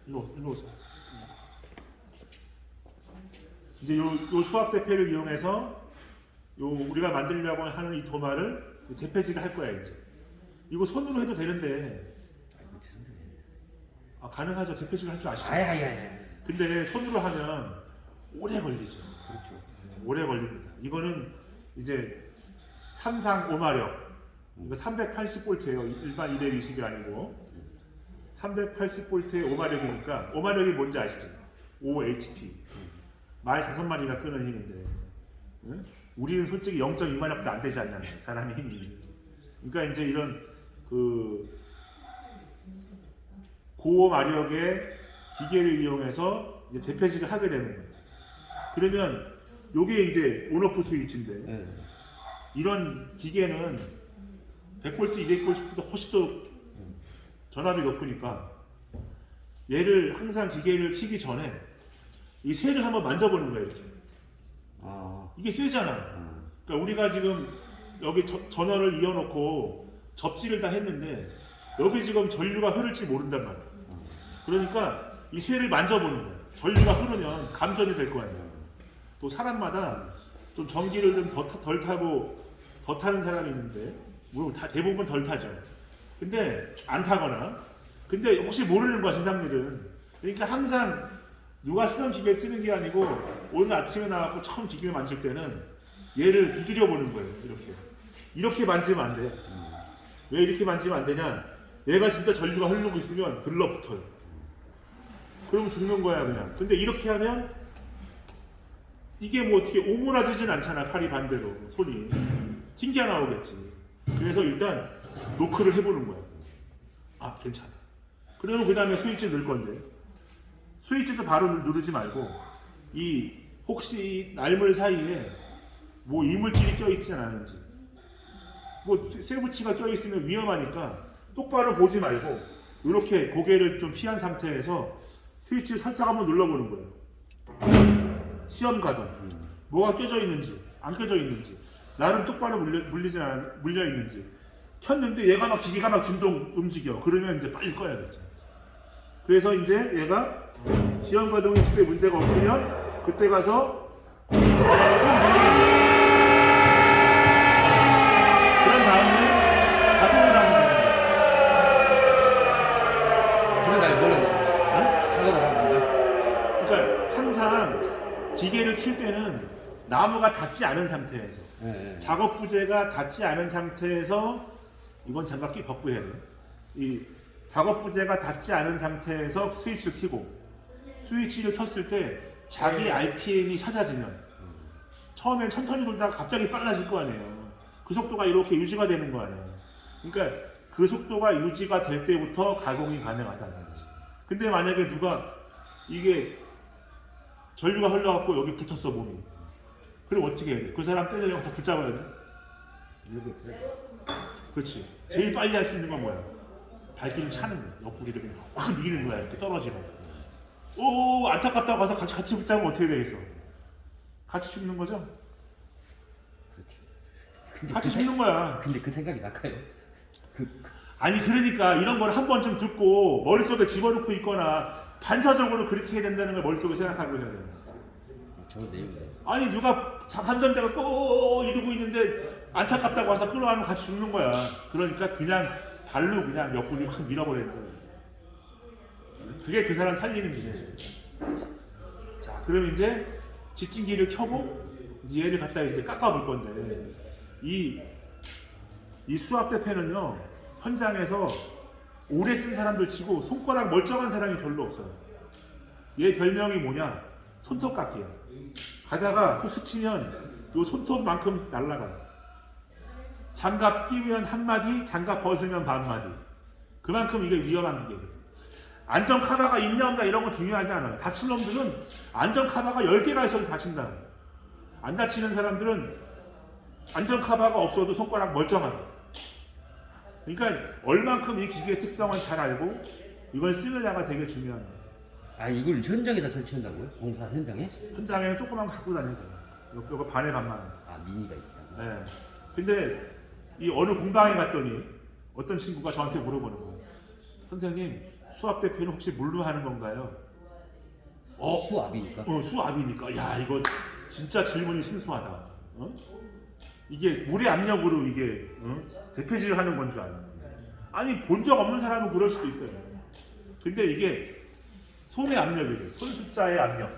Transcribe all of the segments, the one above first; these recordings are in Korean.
일로 오세요. 이제 요 수압 대패를 이용해서 우리가 만들려고 하는 이 도마를 대패질을 할 거야 이제. 이거 손으로 해도 되는데. 가능하죠. 대패질을 할 줄 아시죠? 아야. 근데 손으로 하면 오래 걸리죠. 그렇죠. 오래 걸립니다. 이거는 이제 3상 5마력. 이거 380볼트예요. 일반 220이 아니고 380볼트의 5마력이니까 5마력이 뭔지 아시죠? 5HP. 말 5마리가 끄는 힘인데, 응? 우리는 솔직히 0.2마력도 안 되지 않냐, 사람의 힘이. 그러니까 이제 이런 고마력의 기계를 이용해서 이제 대패질을 하게 되는 거예요. 그러면 요게 이제 온오프 스위치인데, 이런 기계는 100V, 200V보다 훨씬 더 전압이 높으니까 얘를 항상 기계를 켜기 전에 이 쇠를 한번 만져보는 거예요. 이렇게. 이게 쇠잖아요. 그러니까 우리가 지금 여기 전원을 이어놓고 접지를 다 했는데 여기 지금 전류가 흐를지 모른단 말이에요. 그러니까 이 쇠를 만져보는 거예요. 전류가 흐르면 감전이 될 거 아니에요. 또 사람마다 좀 전기를 좀 덜 타고 더 타는 사람이 있는데 물론 다 대부분 덜 타죠. 근데 안 타거나 근데 혹시 모르는 거야 세상 일은. 그러니까 항상 누가 쓰던 기계 쓰는 게 아니고 오늘 아침에 나와서 처음 기계 만질 때는 얘를 두드려 보는 거예요. 이렇게 만지면 안 돼. 왜 이렇게 만지면 안 되냐? 얘가 진짜 전류가 흐르고 있으면 들러붙어요. 그러면 죽는 거야 그냥. 근데 이렇게 하면 이게 뭐 어떻게 오므라지진 않잖아. 팔이 반대로 손이 튕겨 나오겠지. 그래서 일단 노크를 해보는 거야. 괜찮아. 그러면 그 다음에 스위치 넣을 건데 스위치도 바로 누르지 말고 이 혹시 날물 사이에 뭐 이물질이 껴있지 않은지 뭐 쇠붙이가 껴있으면 위험하니까 똑바로 보지 말고 이렇게 고개를 좀 피한 상태에서 스위치를 살짝 한번 눌러보는 거예요. 시험 가동 뭐가 껴져 있는지 안 껴져 있는지 나는 똑바로 물려 있는지 켰는데 얘가 막 기계가 막 진동 움직여. 그러면 이제 빨리 꺼야겠죠. 그래서 이제 얘가 시험 가동이 진짜 문제가 없으면 그때 가서 그런 다음에 가동을 하면 됩니다. 그런 날 뭐는 작업을 하는 건가? 그러니까 항상 기계를 킬 때는 나무가 닿지 않은 상태에서 작업 부재가 닿지 않은 상태에서 이건 장갑 벗고 해야 돼요. 이 작업 부재가 닿지 않은 상태에서 스위치를 켜고 스위치를 켰을 때 자기 RPM이 찾아지면 처음엔 천천히 돌다가 갑자기 빨라질 거 아니에요. 그 속도가 이렇게 유지가 되는 거 아니에요. 그러니까 그 속도가 유지가 될 때부터 가공이 가능하다는 거지. 근데 만약에 누가 이게 전류가 흘러갖고 여기 붙었어 몸이. 그럼 어떻게 해야 돼? 그 사람 떼내려가서 붙잡아야 돼? 그렇지. 제일 빨리 할 수 있는 건 뭐야? 발길을 차는 거야. 옆구리를 그냥 확 밀는 거야. 이렇게 떨어지고. 오, 안타깝다고 가서 같이 붙잡으면 어떻게 되겠어? 같이 죽는 거죠? 근데 같이 죽는 거야. 근데 그 생각이 나까요? 아니 그러니까 이런 걸 한 번쯤 듣고 머릿속에 집어넣고 있거나 반사적으로 그렇게 해야 된다는 걸 머릿속에 생각하고 해야 돼요. 좋은 내용이네. 아니 누가 한전대가 또 이러고 있는데 안타깝다고 와서 끌어가면 같이 죽는 거야. 그러니까 그냥 발로 그냥 옆구리 확 밀어버리는 거예요. 그게 그 사람 살리는 기술이에요. 자, 그럼 이제 집진기를 켜고 이제 얘를 갖다 이제 깎아볼 건데 이 수압대패는요 현장에서 오래 쓴 사람들 치고 손가락 멀쩡한 사람이 별로 없어요. 얘 별명이 뭐냐? 손톱깎이야. 가다가 스치면 요 손톱만큼 날아가요. 장갑 끼면 한마디, 장갑 벗으면 반마디. 그만큼 이게 위험한 기계거든요. 안전 카바가 있냐 없냐 이런 건 중요하지 않아요. 다친 놈들은 안전 카바가 10개가 있어도 다친다고. 안 다치는 사람들은 안전 카바가 없어도 손가락 멀쩡하고. 그러니까 얼만큼 이 기계의 특성을 잘 알고 이걸 쓰느냐가 되게 중요한 거예요. 이걸 현장에다 설치한다고요? 공사 현장에? 현장에는 조그만 거 갖고 다니잖아요. 요거 반에 반만. 미니가 있다. 네. 근데 이 어느 공방에 갔더니 어떤 친구가 저한테 물어보는 거예요. 선생님, 수압 대패는 혹시 물로 하는 건가요? 수압이니까. 수압이니까. 야, 이거 진짜 질문이 순수하다. 이게 물의 압력으로 이게 대패질을 하는 건 줄 아는 거지. 아니 본 적 없는 사람은 그럴 수도 있어요. 근데 이게 손의 압력이에요. 손 숫자의 압력.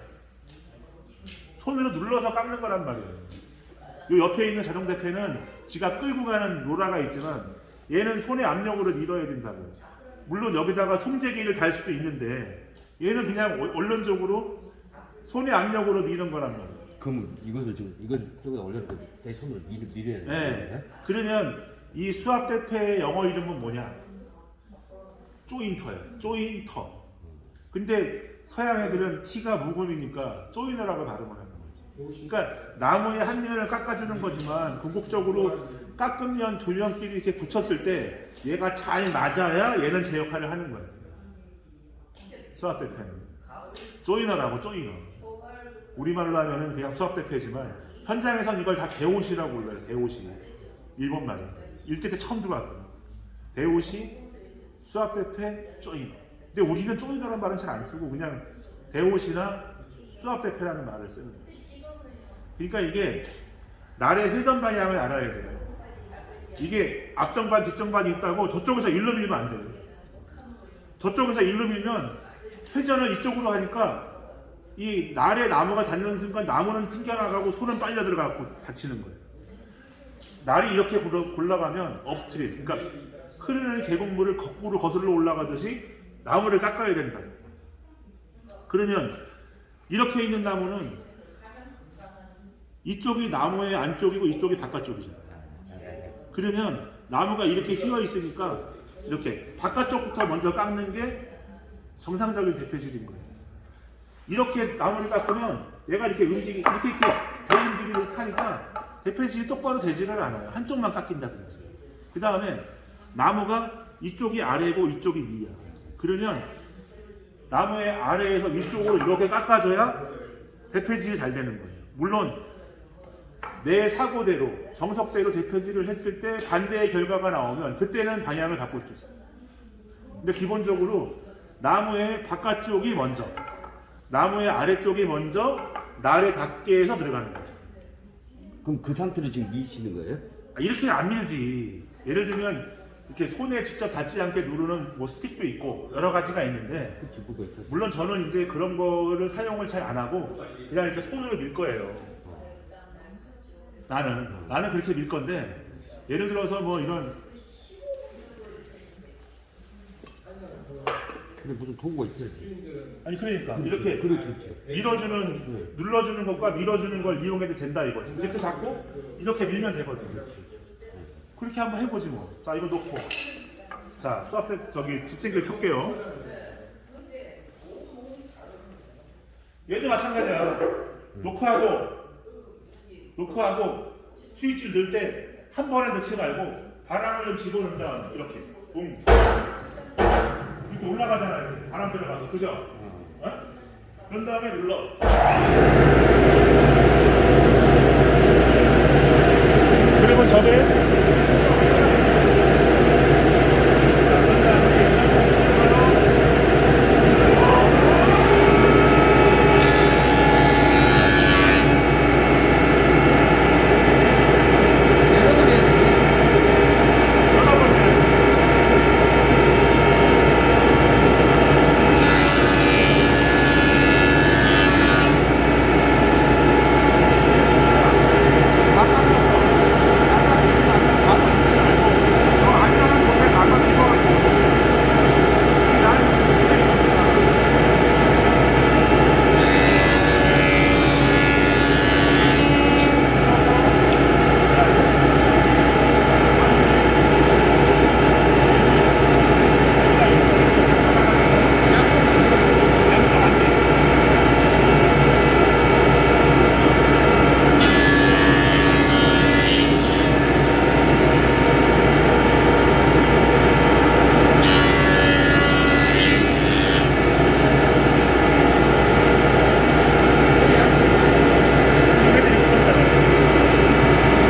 손으로 눌러서 깎는 거란 말이에요. 이 옆에 있는 자동 대패는 지가 끌고 가는 로라가 있지만 얘는 손의 압력으로 밀어야 된다고. 물론 여기다가 송재기를 달 수도 있는데 얘는 그냥 원론적으로 손의 압력으로 미는 거란 말이에요. 그럼 이것을 지금 이건 저기다 올려놓고 내 손으로 밀어야 되는 네. 거예요? 그러면 이 수압 대패의 영어 이름은 뭐냐? 조인터예요. 조인터. 근데 서양 애들은 T가 무근이니까 조이너라고 발음을 하는 거지. 그러니까 나무의 한 면을 깎아주는 거지만 궁극적으로 깎은 면 두 면끼리 이렇게 붙였을 때 얘가 잘 맞아야 얘는 제 역할을 하는 거예요. 수압 대패는 조이너라고. 조이너. 우리말로 하면은 그냥 수압 대패지만 현장에선 이걸 다 대오시라고 불러요. 대오시. 일본 말이에요. 일제 때 처음 들어왔거든요. 대오시, 수압 대패, 조이너. 근데 우리는 조이너라는 말은 잘 안 쓰고 그냥 대오시나 수압 대패라는 말을 쓰는 거예요. 그러니까 이게 날의 회전 방향을 알아야 돼요. 이게 앞정반 뒷정반이 있다고 저쪽에서 일로 밀면 안 돼요. 저쪽에서 일로 밀면 회전을 이쪽으로 하니까 이 날에 나무가 닿는 순간 나무는 튕겨나가고 손은 빨려 들어가고 다치는 거예요. 날이 이렇게 굴러가면 업스트림, 그러니까 흐르는 계곡물을 거꾸로 거슬러 올라가듯이 나무를 깎아야 된다. 그러면 이렇게 있는 나무는 이쪽이 나무의 안쪽이고 이쪽이 바깥쪽이잖아요. 그러면 나무가 이렇게 휘어 있으니까 이렇게 바깥쪽부터 먼저 깎는 게 정상적인 대패질인 거예요. 이렇게 나무를 깎으면 얘가 이렇게 이렇게 배 움직이면서 타니까 대패질이 똑바로 되지를 않아요. 한쪽만 깎인다든지. 그 다음에 나무가 이쪽이 아래고 이쪽이 위야. 그러면 나무의 아래에서 위쪽으로 이렇게 깎아줘야 대패질이 잘 되는 거예요. 물론 내 사고대로 정석대로 대패질을 했을 때 반대의 결과가 나오면 그때는 방향을 바꿀 수 있어요. 근데 기본적으로 나무의 바깥쪽이 먼저, 나무의 아래쪽이 먼저 날에 닿게 해서 들어가는 거죠. 그럼 그 상태로 지금 미시는 거예요? 이렇게는 안 밀지. 예를 들면 이렇게 손에 직접 닿지 않게 누르는 뭐 스틱도 있고 여러 가지가 있는데 그치, 뭐가 있어? 물론 저는 이제 그런 거를 사용을 잘 안 하고 그냥 이렇게 손으로 밀 거예요. 나는 그렇게 밀 건데 예를 들어서 뭐 이런 근데 무슨 도구가 있어야지. 아니 그러니까 이렇게 그렇지. 밀어주는 눌러주는 것과 밀어주는 걸 이용해도 된다 이거지. 이렇게 잡고 이렇게 밀면 되거든요. 그렇게 한번 해보지 뭐. 자 이거 놓고 자 수압대 저기 집진기를 켤게요. 얘도 마찬가지야. 노크하고 스위치를 넣을 때 한 번에 넣지 말고 바람을 좀 집어넣은 다음 이렇게 붕 이렇게 올라가잖아요. 바람 들어가서 그죠? 어? 그런 다음에 눌러. 그리고 저게